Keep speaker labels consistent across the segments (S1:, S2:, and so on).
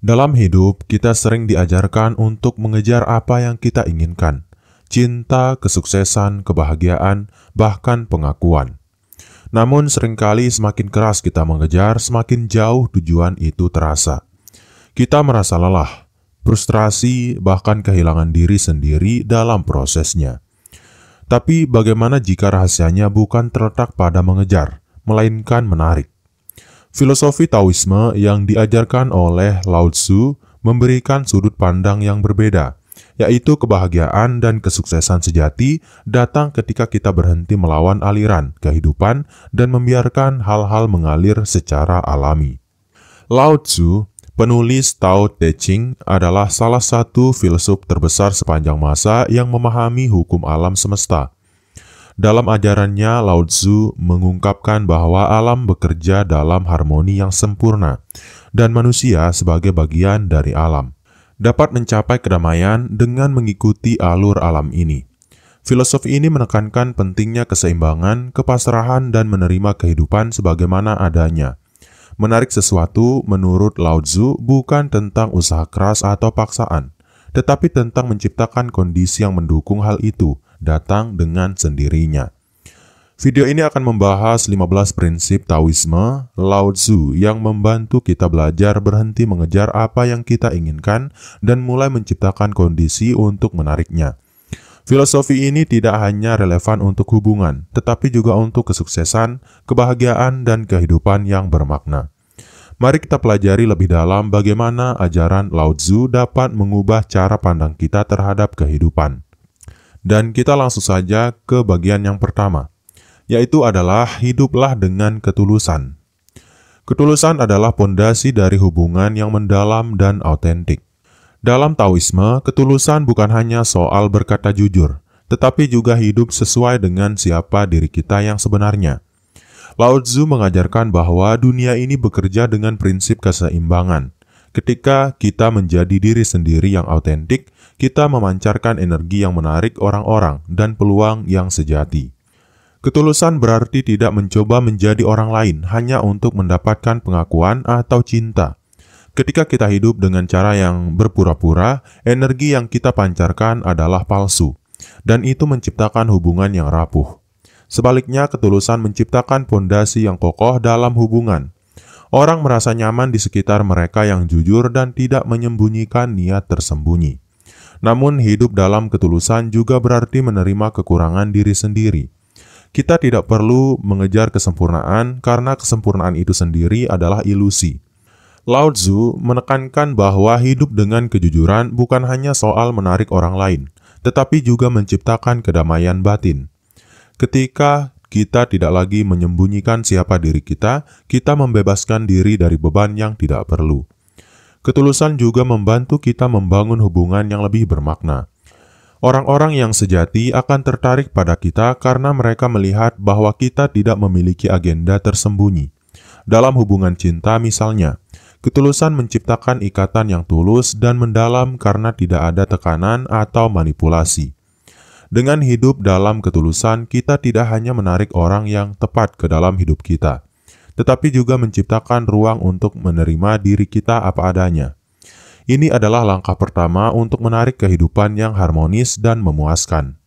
S1: Dalam hidup, kita sering diajarkan untuk mengejar apa yang kita inginkan. Cinta, kesuksesan, kebahagiaan, bahkan pengakuan. Namun seringkali semakin keras kita mengejar, semakin jauh tujuan itu terasa. Kita merasa lelah, frustrasi, bahkan kehilangan diri sendiri dalam prosesnya. Tapi bagaimana jika rahasianya bukan terletak pada mengejar, melainkan menarik? Filosofi Taoisme yang diajarkan oleh Lao Tzu memberikan sudut pandang yang berbeda, yaitu kebahagiaan dan kesuksesan sejati datang ketika kita berhenti melawan aliran kehidupan dan membiarkan hal-hal mengalir secara alami. Lao Tzu, penulis Tao Te Ching, adalah salah satu filsuf terbesar sepanjang masa yang memahami hukum alam semesta. Dalam ajarannya, Lao Tzu mengungkapkan bahwa alam bekerja dalam harmoni yang sempurna, dan manusia sebagai bagian dari alam dapat mencapai kedamaian dengan mengikuti alur alam ini. Filosofi ini menekankan pentingnya keseimbangan, kepasrahan, dan menerima kehidupan sebagaimana adanya. Menarik sesuatu, menurut Lao Tzu, bukan tentang usaha keras atau paksaan, tetapi tentang menciptakan kondisi yang mendukung hal itu datang dengan sendirinya. Video ini akan membahas 15 prinsip Taoisme Lao Tzu yang membantu kita belajar berhenti mengejar apa yang kita inginkan dan mulai menciptakan kondisi untuk menariknya. Filosofi ini tidak hanya relevan untuk hubungan, tetapi juga untuk kesuksesan, kebahagiaan, dan kehidupan yang bermakna. Mari kita pelajari lebih dalam bagaimana ajaran Lao Tzu dapat mengubah cara pandang kita terhadap kehidupan. Dan kita langsung saja ke bagian yang pertama, yaitu adalah hiduplah dengan ketulusan. Ketulusan adalah pondasi dari hubungan yang mendalam dan autentik. Dalam Taoisme, ketulusan bukan hanya soal berkata jujur, tetapi juga hidup sesuai dengan siapa diri kita yang sebenarnya. Lao Tzu mengajarkan bahwa dunia ini bekerja dengan prinsip keseimbangan. Ketika kita menjadi diri sendiri yang autentik, kita memancarkan energi yang menarik orang-orang dan peluang yang sejati. Ketulusan berarti tidak mencoba menjadi orang lain hanya untuk mendapatkan pengakuan atau cinta. Ketika kita hidup dengan cara yang berpura-pura, energi yang kita pancarkan adalah palsu, dan itu menciptakan hubungan yang rapuh. Sebaliknya, ketulusan menciptakan pondasi yang kokoh dalam hubungan. Orang merasa nyaman di sekitar mereka yang jujur dan tidak menyembunyikan niat tersembunyi. Namun, hidup dalam ketulusan juga berarti menerima kekurangan diri sendiri. Kita tidak perlu mengejar kesempurnaan karena kesempurnaan itu sendiri adalah ilusi. Lao Tzu menekankan bahwa hidup dengan kejujuran bukan hanya soal menarik orang lain, tetapi juga menciptakan kedamaian batin. Ketika kita tidak lagi menyembunyikan siapa diri kita, kita membebaskan diri dari beban yang tidak perlu. Ketulusan juga membantu kita membangun hubungan yang lebih bermakna. Orang-orang yang sejati akan tertarik pada kita karena mereka melihat bahwa kita tidak memiliki agenda tersembunyi. Dalam hubungan cinta misalnya, ketulusan menciptakan ikatan yang tulus dan mendalam karena tidak ada tekanan atau manipulasi. Dengan hidup dalam ketulusan, kita tidak hanya menarik orang yang tepat ke dalam hidup kita, tetapi juga menciptakan ruang untuk menerima diri kita apa adanya. Ini adalah langkah pertama untuk menarik kehidupan yang harmonis dan memuaskan.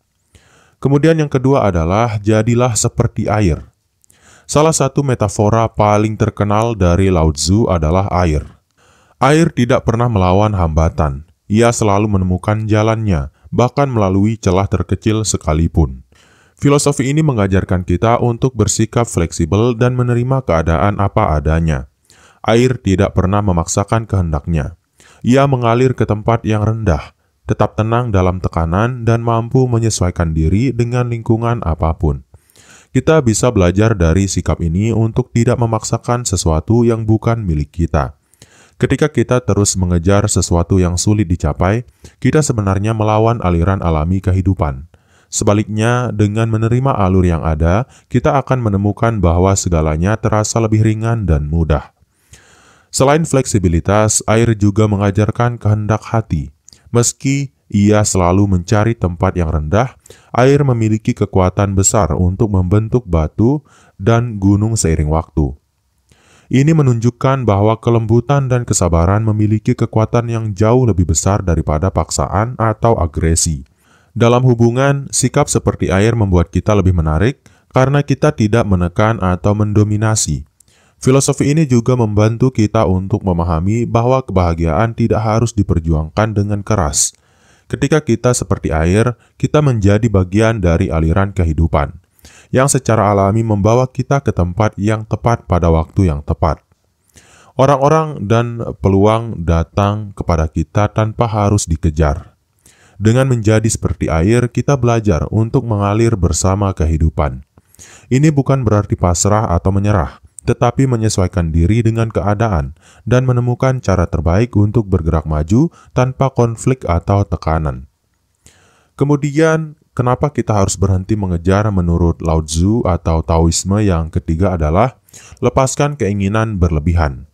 S1: Kemudian yang kedua adalah jadilah seperti air. Salah satu metafora paling terkenal dari Lao Tzu adalah air. Air tidak pernah melawan hambatan. Ia selalu menemukan jalannya, bahkan melalui celah terkecil sekalipun. Filosofi ini mengajarkan kita untuk bersikap fleksibel dan menerima keadaan apa adanya. Air tidak pernah memaksakan kehendaknya. Ia mengalir ke tempat yang rendah, tetap tenang dalam tekanan dan mampu menyesuaikan diri dengan lingkungan apapun. Kita bisa belajar dari sikap ini untuk tidak memaksakan sesuatu yang bukan milik kita. Ketika kita terus mengejar sesuatu yang sulit dicapai, kita sebenarnya melawan aliran alami kehidupan. Sebaliknya, dengan menerima alur yang ada, kita akan menemukan bahwa segalanya terasa lebih ringan dan mudah. Selain fleksibilitas, air juga mengajarkan kehendak hati. Meski ia selalu mencari tempat yang rendah, air memiliki kekuatan besar untuk membentuk batu dan gunung seiring waktu. Ini menunjukkan bahwa kelembutan dan kesabaran memiliki kekuatan yang jauh lebih besar daripada paksaan atau agresi. Dalam hubungan, sikap seperti air membuat kita lebih menarik karena kita tidak menekan atau mendominasi. Filosofi ini juga membantu kita untuk memahami bahwa kebahagiaan tidak harus diperjuangkan dengan keras. Ketika kita seperti air, kita menjadi bagian dari aliran kehidupan, yang secara alami membawa kita ke tempat yang tepat pada waktu yang tepat. Orang-orang dan peluang datang kepada kita tanpa harus dikejar. Dengan menjadi seperti air, kita belajar untuk mengalir bersama kehidupan. Ini bukan berarti pasrah atau menyerah, tetapi menyesuaikan diri dengan keadaan dan menemukan cara terbaik untuk bergerak maju tanpa konflik atau tekanan. Kemudian, kenapa kita harus berhenti mengejar menurut Lao Tzu atau Taoisme yang ketiga adalah lepaskan keinginan berlebihan.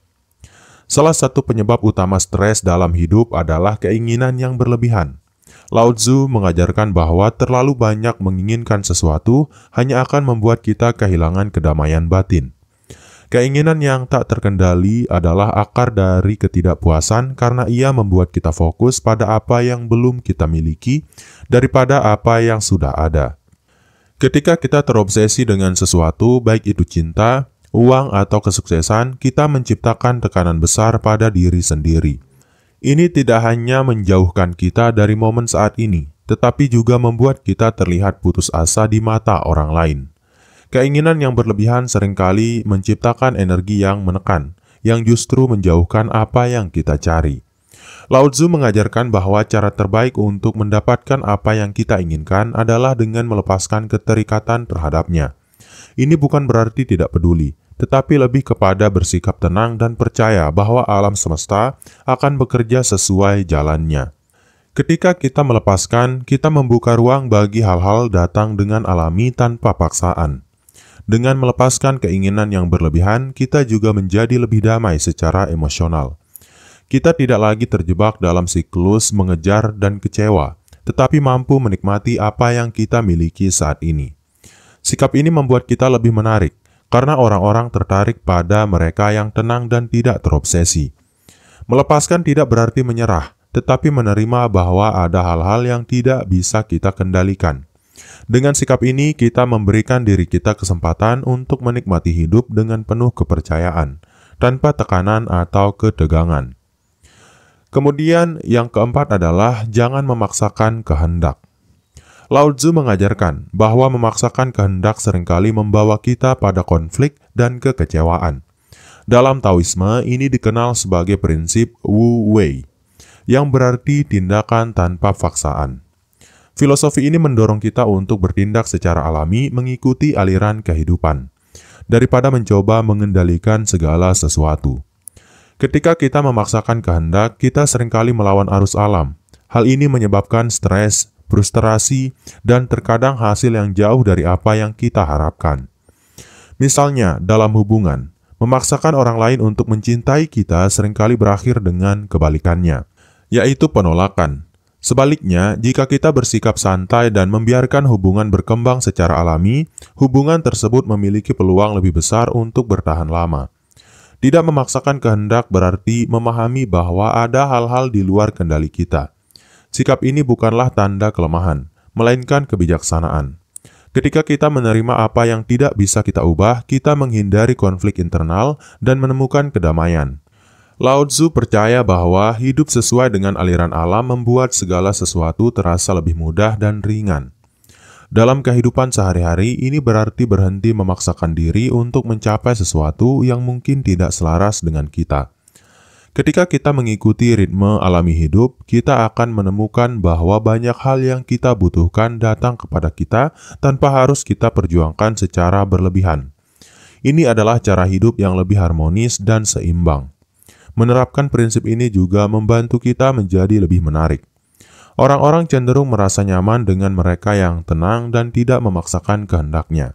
S1: Salah satu penyebab utama stres dalam hidup adalah keinginan yang berlebihan. Lao Tzu mengajarkan bahwa terlalu banyak menginginkan sesuatu hanya akan membuat kita kehilangan kedamaian batin. Keinginan yang tak terkendali adalah akar dari ketidakpuasan karena ia membuat kita fokus pada apa yang belum kita miliki daripada apa yang sudah ada. Ketika kita terobsesi dengan sesuatu, baik itu cinta, uang, atau kesuksesan, kita menciptakan tekanan besar pada diri sendiri. Ini tidak hanya menjauhkan kita dari momen saat ini, tetapi juga membuat kita terlihat putus asa di mata orang lain. Keinginan yang berlebihan seringkali menciptakan energi yang menekan, yang justru menjauhkan apa yang kita cari. Lao Tzu mengajarkan bahwa cara terbaik untuk mendapatkan apa yang kita inginkan adalah dengan melepaskan keterikatan terhadapnya. Ini bukan berarti tidak peduli, tetapi lebih kepada bersikap tenang dan percaya bahwa alam semesta akan bekerja sesuai jalannya. Ketika kita melepaskan, kita membuka ruang bagi hal-hal datang dengan alami tanpa paksaan. Dengan melepaskan keinginan yang berlebihan, kita juga menjadi lebih damai secara emosional. Kita tidak lagi terjebak dalam siklus mengejar dan kecewa, tetapi mampu menikmati apa yang kita miliki saat ini. Sikap ini membuat kita lebih menarik, karena orang-orang tertarik pada mereka yang tenang dan tidak terobsesi. Melepaskan tidak berarti menyerah, tetapi menerima bahwa ada hal-hal yang tidak bisa kita kendalikan. Dengan sikap ini, kita memberikan diri kita kesempatan untuk menikmati hidup dengan penuh kepercayaan, tanpa tekanan atau ketegangan. Kemudian, yang keempat adalah jangan memaksakan kehendak. Lao Tzu mengajarkan bahwa memaksakan kehendak seringkali membawa kita pada konflik dan kekecewaan. Dalam Taoisme, ini dikenal sebagai prinsip Wu Wei, yang berarti tindakan tanpa paksaan. Filosofi ini mendorong kita untuk bertindak secara alami mengikuti aliran kehidupan, daripada mencoba mengendalikan segala sesuatu. Ketika kita memaksakan kehendak, kita seringkali melawan arus alam. Hal ini menyebabkan stres, frustrasi, dan terkadang hasil yang jauh dari apa yang kita harapkan. Misalnya, dalam hubungan, memaksakan orang lain untuk mencintai kita seringkali berakhir dengan kebalikannya, yaitu penolakan. Sebaliknya, jika kita bersikap santai dan membiarkan hubungan berkembang secara alami, hubungan tersebut memiliki peluang lebih besar untuk bertahan lama. Tidak memaksakan kehendak berarti memahami bahwa ada hal-hal di luar kendali kita. Sikap ini bukanlah tanda kelemahan, melainkan kebijaksanaan. Ketika kita menerima apa yang tidak bisa kita ubah, kita menghindari konflik internal dan menemukan kedamaian. Lao Tzu percaya bahwa hidup sesuai dengan aliran alam membuat segala sesuatu terasa lebih mudah dan ringan. Dalam kehidupan sehari-hari, ini berarti berhenti memaksakan diri untuk mencapai sesuatu yang mungkin tidak selaras dengan kita. Ketika kita mengikuti ritme alami hidup, kita akan menemukan bahwa banyak hal yang kita butuhkan datang kepada kita tanpa harus kita perjuangkan secara berlebihan. Ini adalah cara hidup yang lebih harmonis dan seimbang. Menerapkan prinsip ini juga membantu kita menjadi lebih menarik. Orang-orang cenderung merasa nyaman dengan mereka yang tenang dan tidak memaksakan kehendaknya.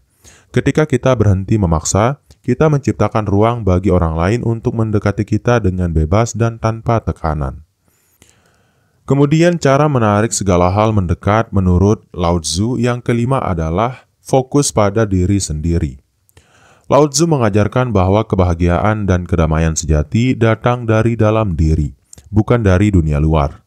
S1: Ketika kita berhenti memaksa, kita menciptakan ruang bagi orang lain untuk mendekati kita dengan bebas dan tanpa tekanan. Kemudian cara menarik segala hal mendekat menurut Lao Tzu yang kelima adalah fokus pada diri sendiri. Lao Tzu mengajarkan bahwa kebahagiaan dan kedamaian sejati datang dari dalam diri, bukan dari dunia luar.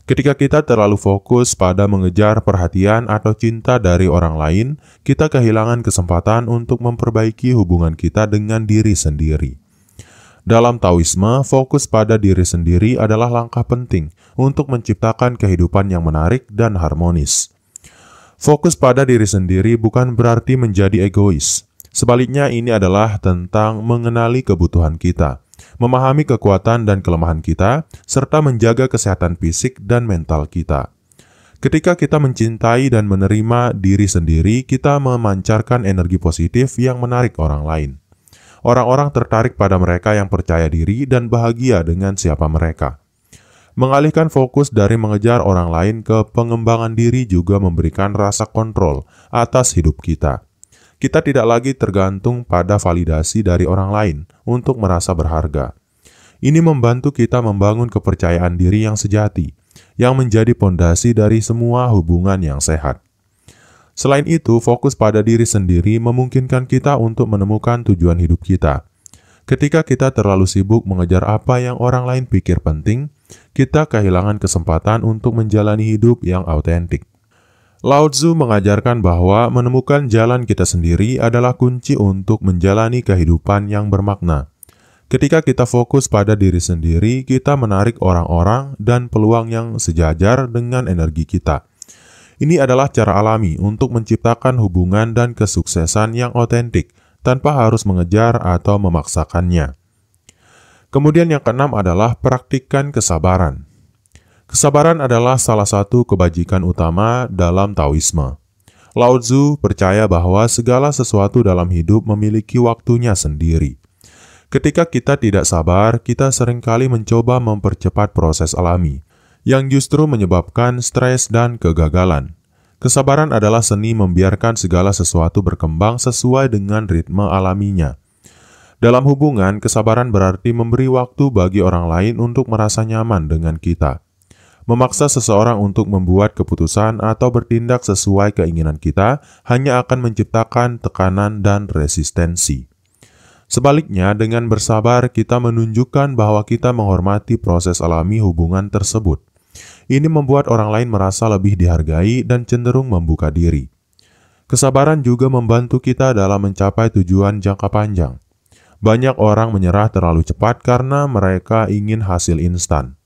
S1: Ketika kita terlalu fokus pada mengejar perhatian atau cinta dari orang lain, kita kehilangan kesempatan untuk memperbaiki hubungan kita dengan diri sendiri. Dalam Taoisme, fokus pada diri sendiri adalah langkah penting untuk menciptakan kehidupan yang menarik dan harmonis. Fokus pada diri sendiri bukan berarti menjadi egois. Sebaliknya, ini adalah tentang mengenali kebutuhan kita, memahami kekuatan dan kelemahan kita, serta menjaga kesehatan fisik dan mental kita. Ketika kita mencintai dan menerima diri sendiri, kita memancarkan energi positif yang menarik orang lain. Orang-orang tertarik pada mereka yang percaya diri dan bahagia dengan siapa mereka. Mengalihkan fokus dari mengejar orang lain ke pengembangan diri juga memberikan rasa kontrol atas hidup kita. Kita tidak lagi tergantung pada validasi dari orang lain untuk merasa berharga. Ini membantu kita membangun kepercayaan diri yang sejati, yang menjadi pondasi dari semua hubungan yang sehat. Selain itu, fokus pada diri sendiri memungkinkan kita untuk menemukan tujuan hidup kita. Ketika kita terlalu sibuk mengejar apa yang orang lain pikir penting, kita kehilangan kesempatan untuk menjalani hidup yang autentik. Lao Tzu mengajarkan bahwa menemukan jalan kita sendiri adalah kunci untuk menjalani kehidupan yang bermakna. Ketika kita fokus pada diri sendiri, kita menarik orang-orang dan peluang yang sejajar dengan energi kita. Ini adalah cara alami untuk menciptakan hubungan dan kesuksesan yang otentik tanpa harus mengejar atau memaksakannya. Kemudian yang keenam adalah praktikkan kesabaran. Kesabaran adalah salah satu kebajikan utama dalam Taoisme. Lao Tzu percaya bahwa segala sesuatu dalam hidup memiliki waktunya sendiri. Ketika kita tidak sabar, kita seringkali mencoba mempercepat proses alami, yang justru menyebabkan stres dan kegagalan. Kesabaran adalah seni membiarkan segala sesuatu berkembang sesuai dengan ritme alaminya. Dalam hubungan, kesabaran berarti memberi waktu bagi orang lain untuk merasa nyaman dengan kita. Memaksa seseorang untuk membuat keputusan atau bertindak sesuai keinginan kita hanya akan menciptakan tekanan dan resistensi. Sebaliknya, dengan bersabar kita menunjukkan bahwa kita menghormati proses alami hubungan tersebut. Ini membuat orang lain merasa lebih dihargai dan cenderung membuka diri. Kesabaran juga membantu kita dalam mencapai tujuan jangka panjang. Banyak orang menyerah terlalu cepat karena mereka ingin hasil instan.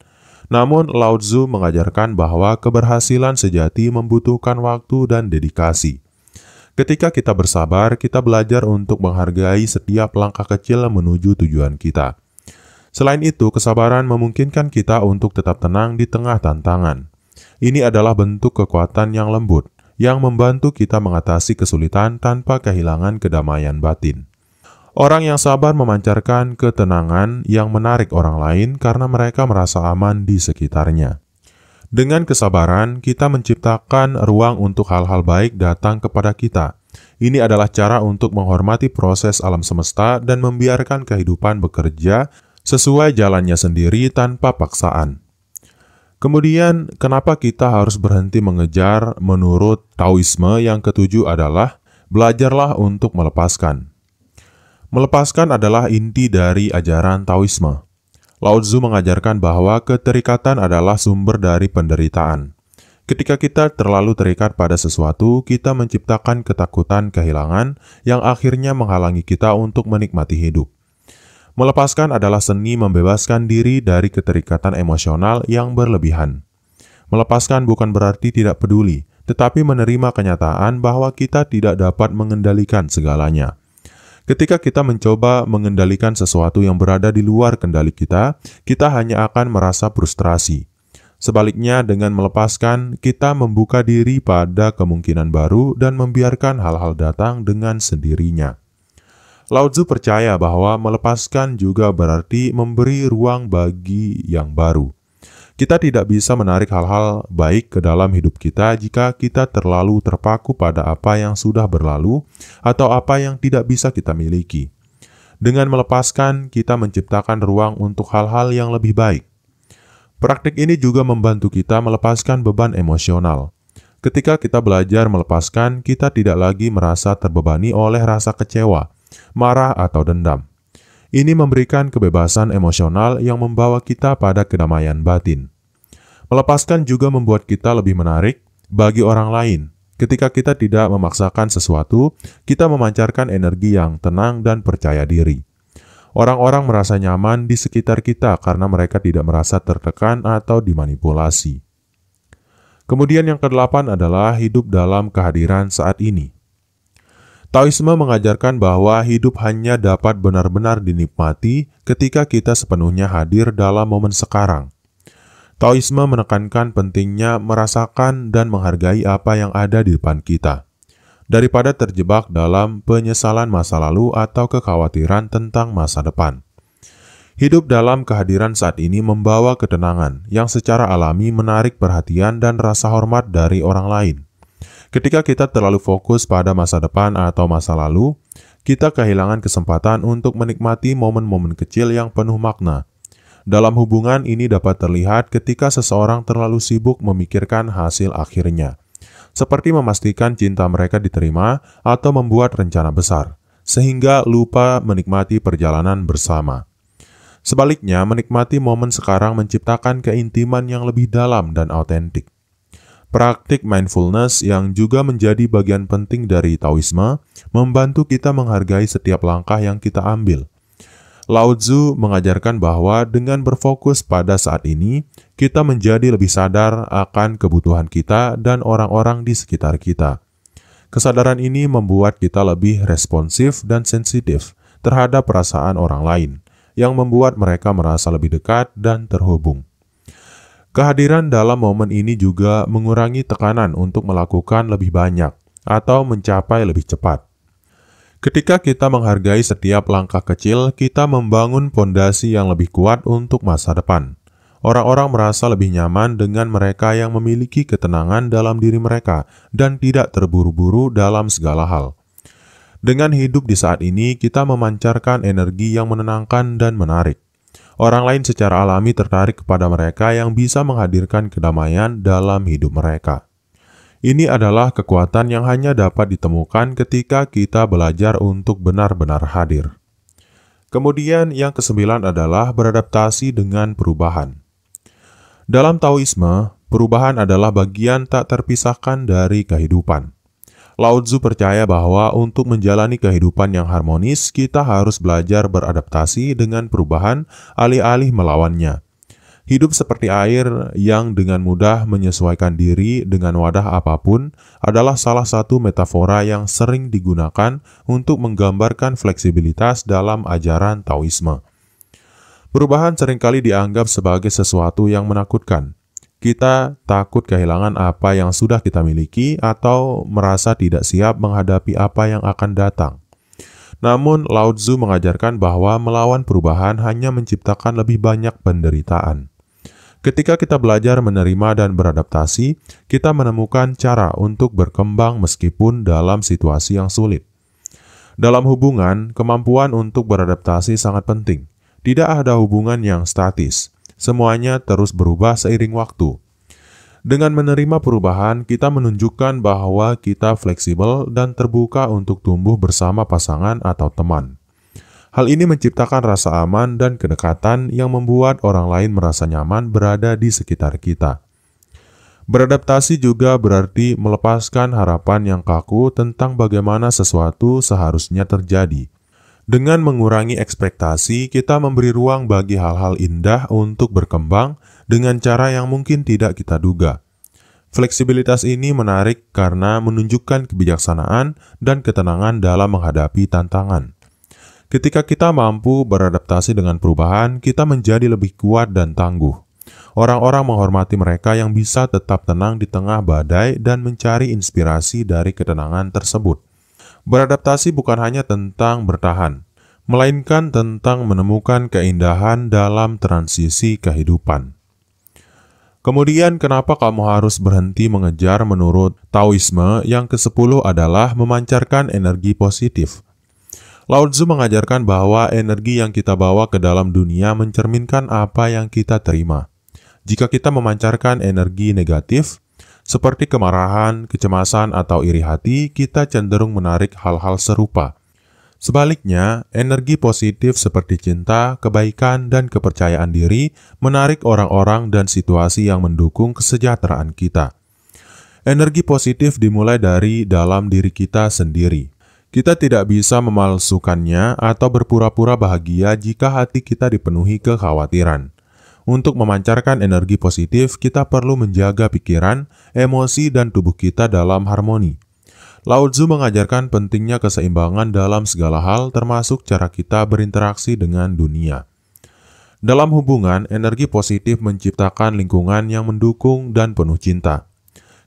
S1: Namun, Lao Tzu mengajarkan bahwa keberhasilan sejati membutuhkan waktu dan dedikasi. Ketika kita bersabar, kita belajar untuk menghargai setiap langkah kecil menuju tujuan kita. Selain itu, kesabaran memungkinkan kita untuk tetap tenang di tengah tantangan. Ini adalah bentuk kekuatan yang lembut, yang membantu kita mengatasi kesulitan tanpa kehilangan kedamaian batin. Orang yang sabar memancarkan ketenangan yang menarik orang lain karena mereka merasa aman di sekitarnya. Dengan kesabaran, kita menciptakan ruang untuk hal-hal baik datang kepada kita. Ini adalah cara untuk menghormati proses alam semesta dan membiarkan kehidupan bekerja sesuai jalannya sendiri tanpa paksaan. Kemudian, kenapa kita harus berhenti mengejar? Menurut Taoisme, yang ketujuh adalah belajarlah untuk melepaskan. Melepaskan adalah inti dari ajaran Taoisme. Lao Tzu mengajarkan bahwa keterikatan adalah sumber dari penderitaan. Ketika kita terlalu terikat pada sesuatu, kita menciptakan ketakutan kehilangan yang akhirnya menghalangi kita untuk menikmati hidup. Melepaskan adalah seni membebaskan diri dari keterikatan emosional yang berlebihan. Melepaskan bukan berarti tidak peduli, tetapi menerima kenyataan bahwa kita tidak dapat mengendalikan segalanya. Ketika kita mencoba mengendalikan sesuatu yang berada di luar kendali kita, kita hanya akan merasa frustrasi. Sebaliknya, dengan melepaskan, kita membuka diri pada kemungkinan baru dan membiarkan hal-hal datang dengan sendirinya. Lao Tzu percaya bahwa melepaskan juga berarti memberi ruang bagi yang baru. Kita tidak bisa menarik hal-hal baik ke dalam hidup kita jika kita terlalu terpaku pada apa yang sudah berlalu atau apa yang tidak bisa kita miliki. Dengan melepaskan, kita menciptakan ruang untuk hal-hal yang lebih baik. Praktik ini juga membantu kita melepaskan beban emosional. Ketika kita belajar melepaskan, kita tidak lagi merasa terbebani oleh rasa kecewa, marah, atau dendam. Ini memberikan kebebasan emosional yang membawa kita pada kedamaian batin. Melepaskan juga membuat kita lebih menarik bagi orang lain. Ketika kita tidak memaksakan sesuatu, kita memancarkan energi yang tenang dan percaya diri. Orang-orang merasa nyaman di sekitar kita karena mereka tidak merasa tertekan atau dimanipulasi. Kemudian yang kedelapan adalah hidup dalam kehadiran saat ini. Taoisme mengajarkan bahwa hidup hanya dapat benar-benar dinikmati ketika kita sepenuhnya hadir dalam momen sekarang. Taoisme menekankan pentingnya merasakan dan menghargai apa yang ada di depan kita, daripada terjebak dalam penyesalan masa lalu atau kekhawatiran tentang masa depan. Hidup dalam kehadiran saat ini membawa ketenangan yang secara alami menarik perhatian dan rasa hormat dari orang lain. Ketika kita terlalu fokus pada masa depan atau masa lalu, kita kehilangan kesempatan untuk menikmati momen-momen kecil yang penuh makna. Dalam hubungan ini dapat terlihat ketika seseorang terlalu sibuk memikirkan hasil akhirnya, seperti memastikan cinta mereka diterima atau membuat rencana besar, sehingga lupa menikmati perjalanan bersama. Sebaliknya, menikmati momen sekarang menciptakan keintiman yang lebih dalam dan autentik. Praktik mindfulness yang juga menjadi bagian penting dari Taoisme membantu kita menghargai setiap langkah yang kita ambil. Lao Tzu mengajarkan bahwa dengan berfokus pada saat ini, kita menjadi lebih sadar akan kebutuhan kita dan orang-orang di sekitar kita. Kesadaran ini membuat kita lebih responsif dan sensitif terhadap perasaan orang lain, yang membuat mereka merasa lebih dekat dan terhubung. Kehadiran dalam momen ini juga mengurangi tekanan untuk melakukan lebih banyak atau mencapai lebih cepat. Ketika kita menghargai setiap langkah kecil, kita membangun fondasi yang lebih kuat untuk masa depan. Orang-orang merasa lebih nyaman dengan mereka yang memiliki ketenangan dalam diri mereka dan tidak terburu-buru dalam segala hal. Dengan hidup di saat ini, kita memancarkan energi yang menenangkan dan menarik. Orang lain secara alami tertarik kepada mereka yang bisa menghadirkan kedamaian dalam hidup mereka. Ini adalah kekuatan yang hanya dapat ditemukan ketika kita belajar untuk benar-benar hadir. Kemudian yang kesembilan adalah beradaptasi dengan perubahan. Dalam Taoisme, perubahan adalah bagian tak terpisahkan dari kehidupan. Lao Tzu percaya bahwa untuk menjalani kehidupan yang harmonis, kita harus belajar beradaptasi dengan perubahan alih-alih melawannya. Hidup seperti air yang dengan mudah menyesuaikan diri dengan wadah apapun adalah salah satu metafora yang sering digunakan untuk menggambarkan fleksibilitas dalam ajaran Taoisme. Perubahan seringkali dianggap sebagai sesuatu yang menakutkan. Kita takut kehilangan apa yang sudah kita miliki atau merasa tidak siap menghadapi apa yang akan datang. Namun, Lao Tzu mengajarkan bahwa melawan perubahan hanya menciptakan lebih banyak penderitaan. Ketika kita belajar menerima dan beradaptasi, kita menemukan cara untuk berkembang meskipun dalam situasi yang sulit. Dalam hubungan, kemampuan untuk beradaptasi sangat penting. Tidak ada hubungan yang statis. Semuanya terus berubah seiring waktu. Dengan menerima perubahan, kita menunjukkan bahwa kita fleksibel dan terbuka untuk tumbuh bersama pasangan atau teman. Hal ini menciptakan rasa aman dan kedekatan yang membuat orang lain merasa nyaman berada di sekitar kita. Beradaptasi juga berarti melepaskan harapan yang kaku tentang bagaimana sesuatu seharusnya terjadi. Dengan mengurangi ekspektasi, kita memberi ruang bagi hal-hal indah untuk berkembang dengan cara yang mungkin tidak kita duga. Fleksibilitas ini menarik karena menunjukkan kebijaksanaan dan ketenangan dalam menghadapi tantangan. Ketika kita mampu beradaptasi dengan perubahan, kita menjadi lebih kuat dan tangguh. Orang-orang menghormati mereka yang bisa tetap tenang di tengah badai dan mencari inspirasi dari ketenangan tersebut. Beradaptasi bukan hanya tentang bertahan, melainkan tentang menemukan keindahan dalam transisi kehidupan. Kemudian, kenapa kamu harus berhenti mengejar menurut Taoisme? Yang ke-10 adalah memancarkan energi positif. Lao Tzu mengajarkan bahwa energi yang kita bawa ke dalam dunia mencerminkan apa yang kita terima. Jika kita memancarkan energi negatif, seperti kemarahan, kecemasan, atau iri hati, kita cenderung menarik hal-hal serupa. Sebaliknya, energi positif seperti cinta, kebaikan, dan kepercayaan diri menarik orang-orang dan situasi yang mendukung kesejahteraan kita. Energi positif dimulai dari dalam diri kita sendiri. Kita tidak bisa memalsukannya atau berpura-pura bahagia jika hati kita dipenuhi kekhawatiran. Untuk memancarkan energi positif, kita perlu menjaga pikiran, emosi, dan tubuh kita dalam harmoni. Lao Tzu mengajarkan pentingnya keseimbangan dalam segala hal, termasuk cara kita berinteraksi dengan dunia. Dalam hubungan, energi positif menciptakan lingkungan yang mendukung dan penuh cinta.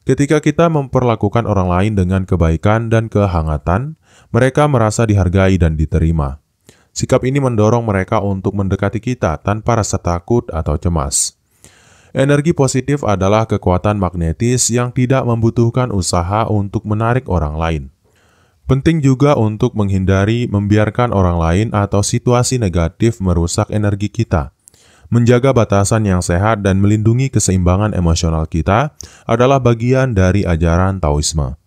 S1: Ketika kita memperlakukan orang lain dengan kebaikan dan kehangatan, mereka merasa dihargai dan diterima. Sikap ini mendorong mereka untuk mendekati kita tanpa rasa takut atau cemas. Energi positif adalah kekuatan magnetis yang tidak membutuhkan usaha untuk menarik orang lain. Penting juga untuk menghindari membiarkan orang lain atau situasi negatif merusak energi kita. Menjaga batasan yang sehat dan melindungi keseimbangan emosional kita adalah bagian dari ajaran Taoisme.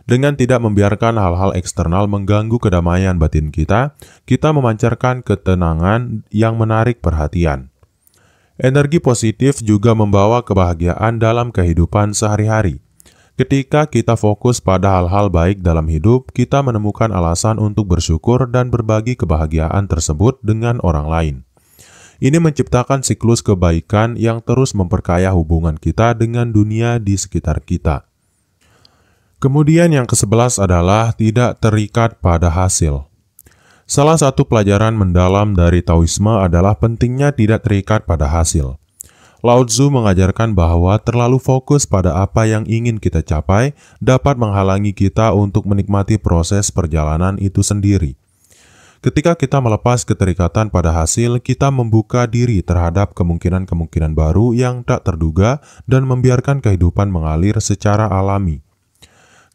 S1: Dengan tidak membiarkan hal-hal eksternal mengganggu kedamaian batin kita, kita memancarkan ketenangan yang menarik perhatian. Energi positif juga membawa kebahagiaan dalam kehidupan sehari-hari. Ketika kita fokus pada hal-hal baik dalam hidup, kita menemukan alasan untuk bersyukur dan berbagi kebahagiaan tersebut dengan orang lain. Ini menciptakan siklus kebaikan yang terus memperkaya hubungan kita dengan dunia di sekitar kita. Kemudian yang ke-11 adalah tidak terikat pada hasil. Salah satu pelajaran mendalam dari Taoisme adalah pentingnya tidak terikat pada hasil. Lao Tzu mengajarkan bahwa terlalu fokus pada apa yang ingin kita capai dapat menghalangi kita untuk menikmati proses perjalanan itu sendiri. Ketika kita melepas keterikatan pada hasil, kita membuka diri terhadap kemungkinan-kemungkinan baru yang tak terduga dan membiarkan kehidupan mengalir secara alami.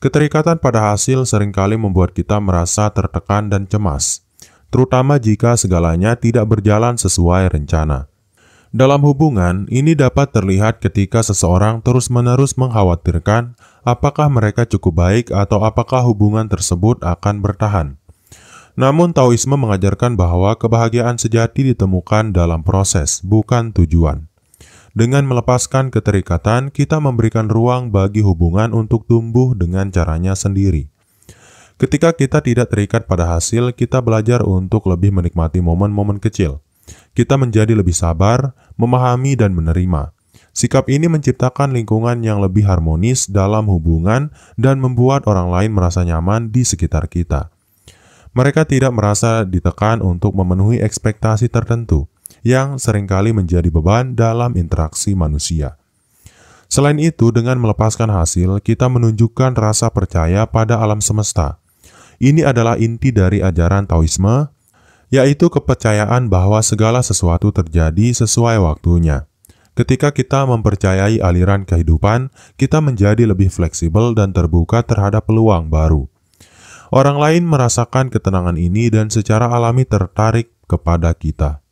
S1: Keterikatan pada hasil seringkali membuat kita merasa tertekan dan cemas, terutama jika segalanya tidak berjalan sesuai rencana. Dalam hubungan, ini dapat terlihat ketika seseorang terus-menerus mengkhawatirkan apakah mereka cukup baik atau apakah hubungan tersebut akan bertahan. Namun Taoisme mengajarkan bahwa kebahagiaan sejati ditemukan dalam proses, bukan tujuan. Dengan melepaskan keterikatan, kita memberikan ruang bagi hubungan untuk tumbuh dengan caranya sendiri. Ketika kita tidak terikat pada hasil, kita belajar untuk lebih menikmati momen-momen kecil. Kita menjadi lebih sabar, memahami, dan menerima. Sikap ini menciptakan lingkungan yang lebih harmonis dalam hubungan dan membuat orang lain merasa nyaman di sekitar kita. Mereka tidak merasa ditekan untuk memenuhi ekspektasi tertentu, yang seringkali menjadi beban dalam interaksi manusia. Selain itu, dengan melepaskan hasil, kita menunjukkan rasa percaya pada alam semesta. Ini adalah inti dari ajaran Taoisme, yaitu kepercayaan bahwa segala sesuatu terjadi sesuai waktunya. Ketika kita mempercayai aliran kehidupan, kita menjadi lebih fleksibel dan terbuka terhadap peluang baru. Orang lain merasakan ketenangan ini dan secara alami tertarik kepada kita.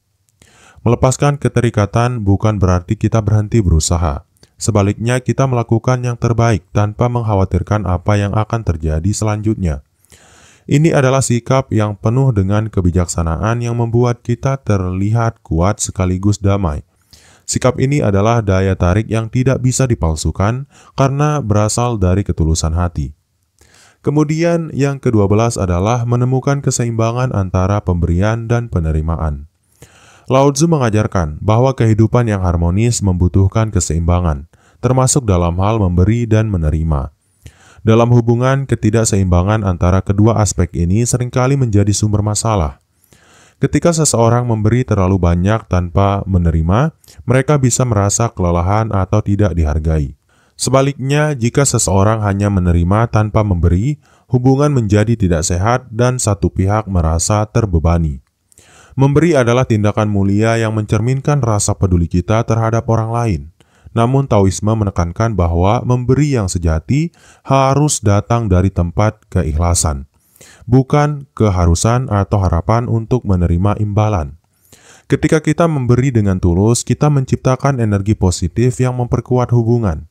S1: Melepaskan keterikatan bukan berarti kita berhenti berusaha. Sebaliknya, kita melakukan yang terbaik tanpa mengkhawatirkan apa yang akan terjadi selanjutnya. Ini adalah sikap yang penuh dengan kebijaksanaan yang membuat kita terlihat kuat sekaligus damai. Sikap ini adalah daya tarik yang tidak bisa dipalsukan karena berasal dari ketulusan hati. Kemudian yang ke-12 adalah menemukan keseimbangan antara pemberian dan penerimaan. Lao Tzu mengajarkan bahwa kehidupan yang harmonis membutuhkan keseimbangan, termasuk dalam hal memberi dan menerima. Dalam hubungan, ketidakseimbangan antara kedua aspek ini seringkali menjadi sumber masalah. Ketika seseorang memberi terlalu banyak tanpa menerima, mereka bisa merasa kelelahan atau tidak dihargai. Sebaliknya, jika seseorang hanya menerima tanpa memberi, hubungan menjadi tidak sehat dan satu pihak merasa terbebani. Memberi adalah tindakan mulia yang mencerminkan rasa peduli kita terhadap orang lain. Namun Taoisme menekankan bahwa memberi yang sejati harus datang dari tempat keikhlasan, bukan keharusan atau harapan untuk menerima imbalan. Ketika kita memberi dengan tulus, kita menciptakan energi positif yang memperkuat hubungan.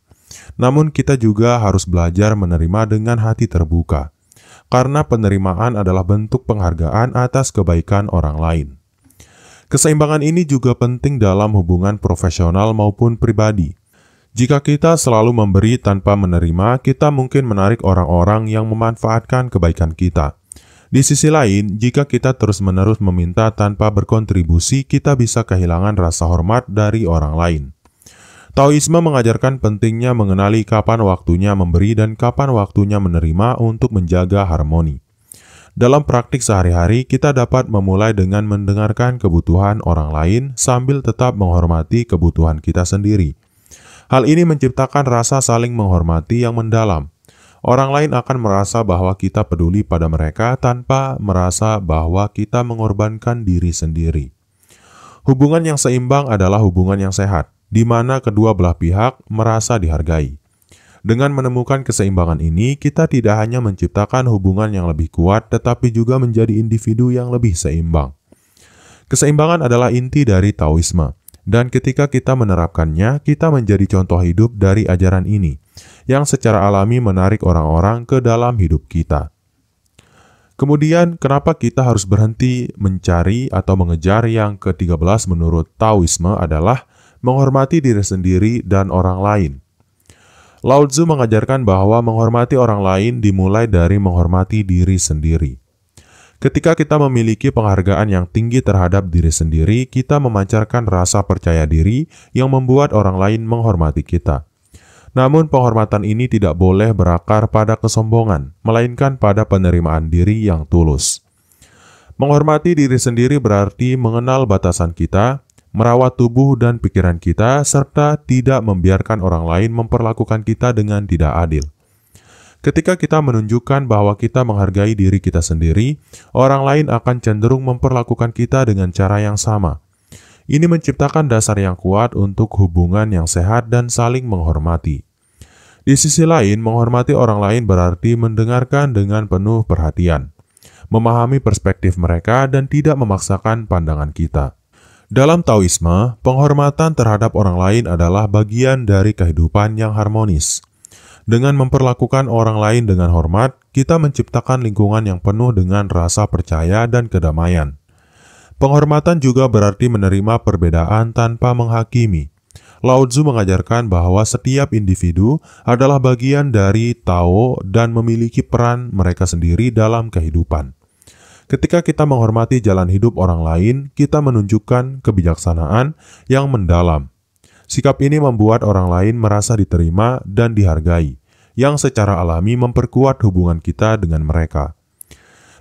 S1: Namun kita juga harus belajar menerima dengan hati terbuka. karena penerimaan adalah bentuk penghargaan atas kebaikan orang lain. Keseimbangan ini juga penting dalam hubungan profesional maupun pribadi. Jika kita selalu memberi tanpa menerima, kita mungkin menarik orang-orang yang memanfaatkan kebaikan kita. Di sisi lain, jika kita terus-menerus meminta tanpa berkontribusi, kita bisa kehilangan rasa hormat dari orang lain. Taoisme mengajarkan pentingnya mengenali kapan waktunya memberi dan kapan waktunya menerima untuk menjaga harmoni. Dalam praktik sehari-hari, kita dapat memulai dengan mendengarkan kebutuhan orang lain sambil tetap menghormati kebutuhan kita sendiri. Hal ini menciptakan rasa saling menghormati yang mendalam. Orang lain akan merasa bahwa kita peduli pada mereka tanpa merasa bahwa kita mengorbankan diri sendiri. Hubungan yang seimbang adalah hubungan yang sehat, di mana kedua belah pihak merasa dihargai. Dengan menemukan keseimbangan ini, kita tidak hanya menciptakan hubungan yang lebih kuat, tetapi juga menjadi individu yang lebih seimbang. Keseimbangan adalah inti dari Taoisme, dan ketika kita menerapkannya, kita menjadi contoh hidup dari ajaran ini, yang secara alami menarik orang-orang ke dalam hidup kita. Kemudian, kenapa kita harus berhenti mencari atau mengejar yang ke-13 menurut Taoisme adalah menghormati diri sendiri dan orang lain. Lao Tzu mengajarkan bahwa menghormati orang lain dimulai dari menghormati diri sendiri. Ketika kita memiliki penghargaan yang tinggi terhadap diri sendiri, kita memancarkan rasa percaya diri yang membuat orang lain menghormati kita. Namun penghormatan ini tidak boleh berakar pada kesombongan, melainkan pada penerimaan diri yang tulus. Menghormati diri sendiri berarti mengenal batasan kita, merawat tubuh dan pikiran kita, serta tidak membiarkan orang lain memperlakukan kita dengan tidak adil. Ketika kita menunjukkan bahwa kita menghargai diri kita sendiri, orang lain akan cenderung memperlakukan kita dengan cara yang sama. Ini menciptakan dasar yang kuat untuk hubungan yang sehat dan saling menghormati. Di sisi lain, menghormati orang lain berarti mendengarkan dengan penuh perhatian, memahami perspektif mereka dan tidak memaksakan pandangan kita. Dalam Taoisme, penghormatan terhadap orang lain adalah bagian dari kehidupan yang harmonis. Dengan memperlakukan orang lain dengan hormat, kita menciptakan lingkungan yang penuh dengan rasa percaya dan kedamaian. Penghormatan juga berarti menerima perbedaan tanpa menghakimi. Lao Tzu mengajarkan bahwa setiap individu adalah bagian dari Tao dan memiliki peran mereka sendiri dalam kehidupan. Ketika kita menghormati jalan hidup orang lain, kita menunjukkan kebijaksanaan yang mendalam. Sikap ini membuat orang lain merasa diterima dan dihargai, yang secara alami memperkuat hubungan kita dengan mereka.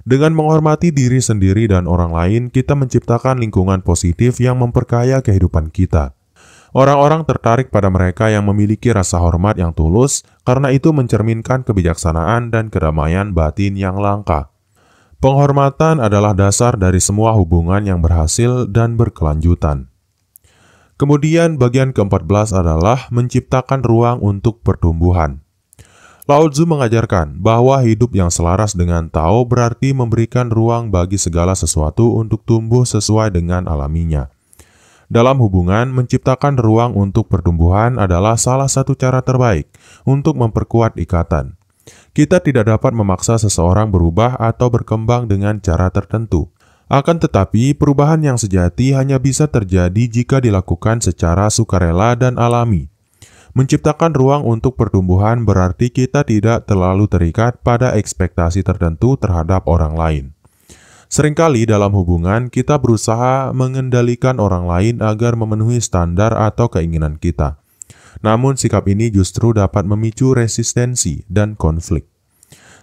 S1: Dengan menghormati diri sendiri dan orang lain, kita menciptakan lingkungan positif yang memperkaya kehidupan kita. Orang-orang tertarik pada mereka yang memiliki rasa hormat yang tulus, karena itu mencerminkan kebijaksanaan dan kedamaian batin yang langka. Penghormatan adalah dasar dari semua hubungan yang berhasil dan berkelanjutan. Kemudian bagian ke-14 adalah menciptakan ruang untuk pertumbuhan. Lao Tzu mengajarkan bahwa hidup yang selaras dengan Tao berarti memberikan ruang bagi segala sesuatu untuk tumbuh sesuai dengan alaminya. Dalam hubungan, menciptakan ruang untuk pertumbuhan adalah salah satu cara terbaik untuk memperkuat ikatan. Kita tidak dapat memaksa seseorang berubah atau berkembang dengan cara tertentu. Akan tetapi, perubahan yang sejati hanya bisa terjadi jika dilakukan secara sukarela dan alami. Menciptakan ruang untuk pertumbuhan berarti kita tidak terlalu terikat pada ekspektasi tertentu terhadap orang lain. Seringkali dalam hubungan, kita berusaha mengendalikan orang lain agar memenuhi standar atau keinginan kita. Namun sikap ini justru dapat memicu resistensi dan konflik.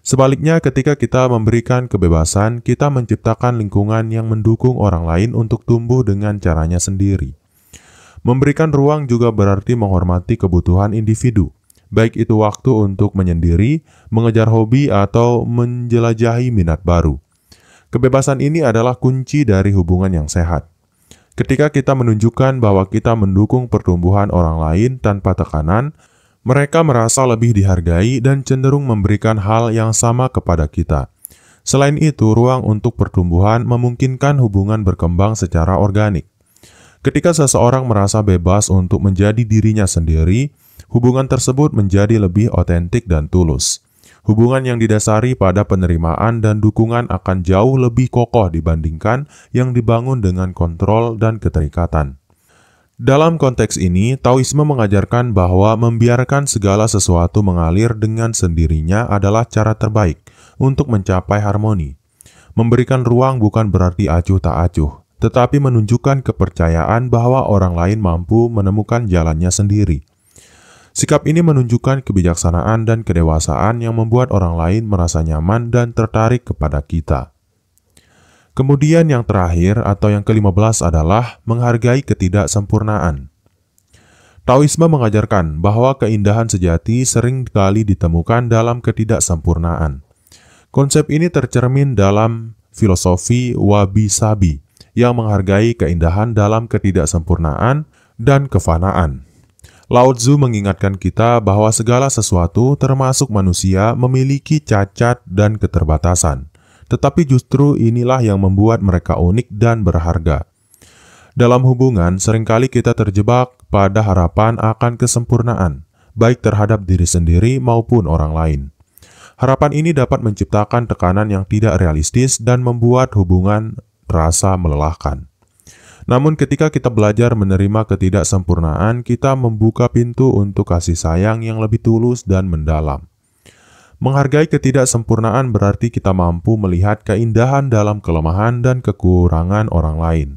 S1: Sebaliknya, ketika kita memberikan kebebasan, kita menciptakan lingkungan yang mendukung orang lain untuk tumbuh dengan caranya sendiri. Memberikan ruang juga berarti menghormati kebutuhan individu, baik itu waktu untuk menyendiri, mengejar hobi, atau menjelajahi minat baru. Kebebasan ini adalah kunci dari hubungan yang sehat. Ketika kita menunjukkan bahwa kita mendukung pertumbuhan orang lain tanpa tekanan, mereka merasa lebih dihargai dan cenderung memberikan hal yang sama kepada kita. Selain itu, ruang untuk pertumbuhan memungkinkan hubungan berkembang secara organik. Ketika seseorang merasa bebas untuk menjadi dirinya sendiri, hubungan tersebut menjadi lebih otentik dan tulus. Hubungan yang didasari pada penerimaan dan dukungan akan jauh lebih kokoh dibandingkan yang dibangun dengan kontrol dan keterikatan. Dalam konteks ini, Taoisme mengajarkan bahwa membiarkan segala sesuatu mengalir dengan sendirinya adalah cara terbaik untuk mencapai harmoni. Memberikan ruang bukan berarti acuh tak acuh, tetapi menunjukkan kepercayaan bahwa orang lain mampu menemukan jalannya sendiri. Sikap ini menunjukkan kebijaksanaan dan kedewasaan yang membuat orang lain merasa nyaman dan tertarik kepada kita. Kemudian yang terakhir atau yang ke-15 adalah menghargai ketidaksempurnaan. Taoisme mengajarkan bahwa keindahan sejati sering kali ditemukan dalam ketidaksempurnaan. Konsep ini tercermin dalam filosofi wabi-sabi yang menghargai keindahan dalam ketidaksempurnaan dan kefanaan. Lao Tzu mengingatkan kita bahwa segala sesuatu termasuk manusia memiliki cacat dan keterbatasan, tetapi justru inilah yang membuat mereka unik dan berharga. Dalam hubungan, seringkali kita terjebak pada harapan akan kesempurnaan, baik terhadap diri sendiri maupun orang lain. Harapan ini dapat menciptakan tekanan yang tidak realistis dan membuat hubungan terasa melelahkan. Namun ketika kita belajar menerima ketidaksempurnaan, kita membuka pintu untuk kasih sayang yang lebih tulus dan mendalam. Menghargai ketidaksempurnaan berarti kita mampu melihat keindahan dalam kelemahan dan kekurangan orang lain.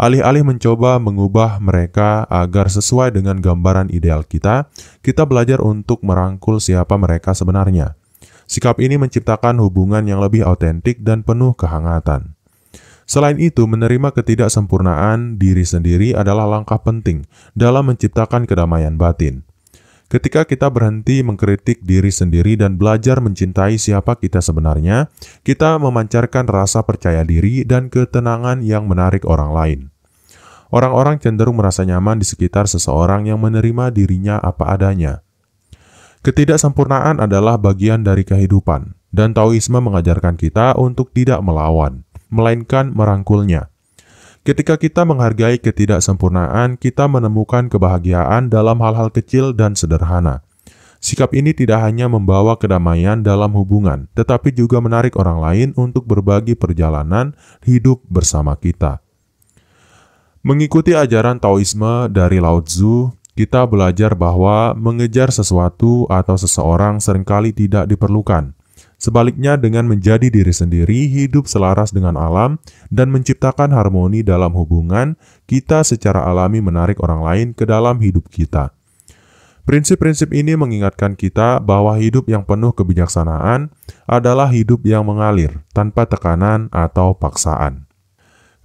S1: Alih-alih mencoba mengubah mereka agar sesuai dengan gambaran ideal kita belajar untuk merangkul siapa mereka sebenarnya. Sikap ini menciptakan hubungan yang lebih autentik dan penuh kehangatan. Selain itu, menerima ketidaksempurnaan diri sendiri adalah langkah penting dalam menciptakan kedamaian batin. Ketika kita berhenti mengkritik diri sendiri dan belajar mencintai siapa kita sebenarnya, kita memancarkan rasa percaya diri dan ketenangan yang menarik orang lain. Orang-orang cenderung merasa nyaman di sekitar seseorang yang menerima dirinya apa adanya. Ketidaksempurnaan adalah bagian dari kehidupan, dan Taoisme mengajarkan kita untuk tidak melawan, melainkan merangkulnya. Ketika kita menghargai ketidaksempurnaan, kita menemukan kebahagiaan dalam hal-hal kecil dan sederhana. Sikap ini tidak hanya membawa kedamaian dalam hubungan, tetapi juga menarik orang lain untuk berbagi perjalanan hidup bersama kita. Mengikuti ajaran Taoisme dari Lao Tzu, kita belajar bahwa mengejar sesuatu atau seseorang seringkali tidak diperlukan. Sebaliknya, dengan menjadi diri sendiri, hidup selaras dengan alam, dan menciptakan harmoni dalam hubungan, kita secara alami menarik orang lain ke dalam hidup kita. Prinsip-prinsip ini mengingatkan kita bahwa hidup yang penuh kebijaksanaan adalah hidup yang mengalir, tanpa tekanan atau paksaan.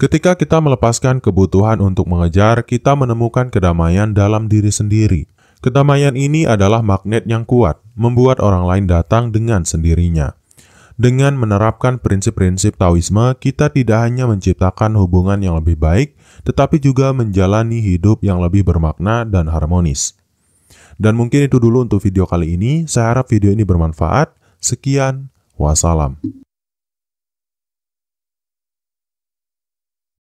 S1: Ketika kita melepaskan kebutuhan untuk mengejar, kita menemukan kedamaian dalam diri sendiri. Kedamaian ini adalah magnet yang kuat, membuat orang lain datang dengan sendirinya. Dengan menerapkan prinsip-prinsip Taoisme, kita tidak hanya menciptakan hubungan yang lebih baik, tetapi juga menjalani hidup yang lebih bermakna dan harmonis. Dan mungkin itu dulu untuk video kali ini. Saya harap video ini bermanfaat. Sekian, wassalam.